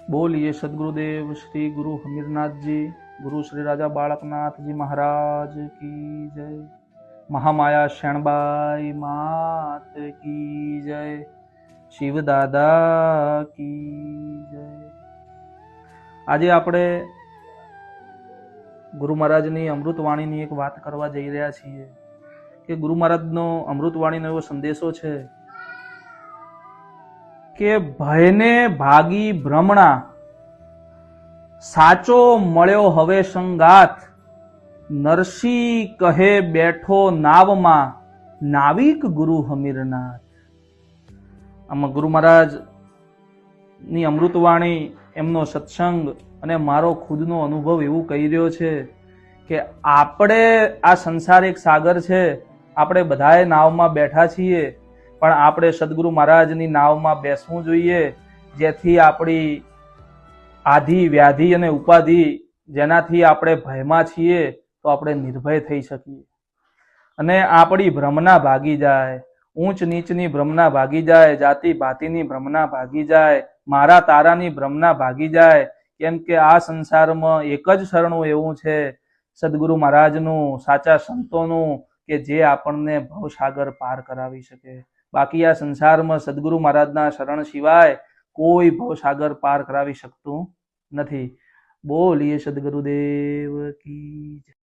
बोलिए सदगुरुदेव श्री गुरु हमीरनाथ जी, गुरु श्री राजा बालकनाथ जी महाराज की जय। महामाया शरणबाई मात की जय। शिव दादा की जय। આજે આપણે ગુરુ મહારાજની અમૃતવાણીની એક વાત કરવા જઈ રહ્યા છીએ કે ગુરુ મહારાજનો અમૃતવાણીનો એવો સંદેશો છે કે ભયને ભાગી ભ્રમણા, સાચો મળ્યો હવે સંગાથ, નરસિંહ કહે બેઠો નાવમાં, નાવિક ગુરુ હમીરનાથ। આમાં ગુરુ મહારાજ ની અમૃતવાણી, એમનો સત્સંગ અને મારો ખુદનો અનુભવ એવું કહી રહ્યો છે કે આપણે આ સંસાર એક સાગર છે, આપણે બધાએ નાવમાં બેઠા છીએ, પણ આપણે સદગુરુ મહારાજની નાવમાં બેસવું જોઈએ, જેથી આપણી આધિ વ્યાધિ અને ઉપાધિ જેનાથી આપણે ભયમાં છીએ તો આપણે નિર્ભય થઈ શકીએ અને આપણી ભ્રમના ભાગી જાય, ઊંચ નીચની ભ્રમના ભાગી જાય, જાતિ ભાતિની ભ્રમના ભાગી જાય, મારા તારાની ભ્રમના ભાગી જાય। કેમ કે આ સંસારમાં એક જ શરણું એવું છે સદગુરુ મહારાજનું, સાચા સંતોનું, કે જે આપણને ભવસાગર પાર કરાવી શકે। બાકી આ સંસારમાં સદગુરુ મહારાજના શરણ સિવાય કોઈ ભવસાગર પાર કરાવી શકતું નથી। બોલીએ સદગુરુદેવ કી જય।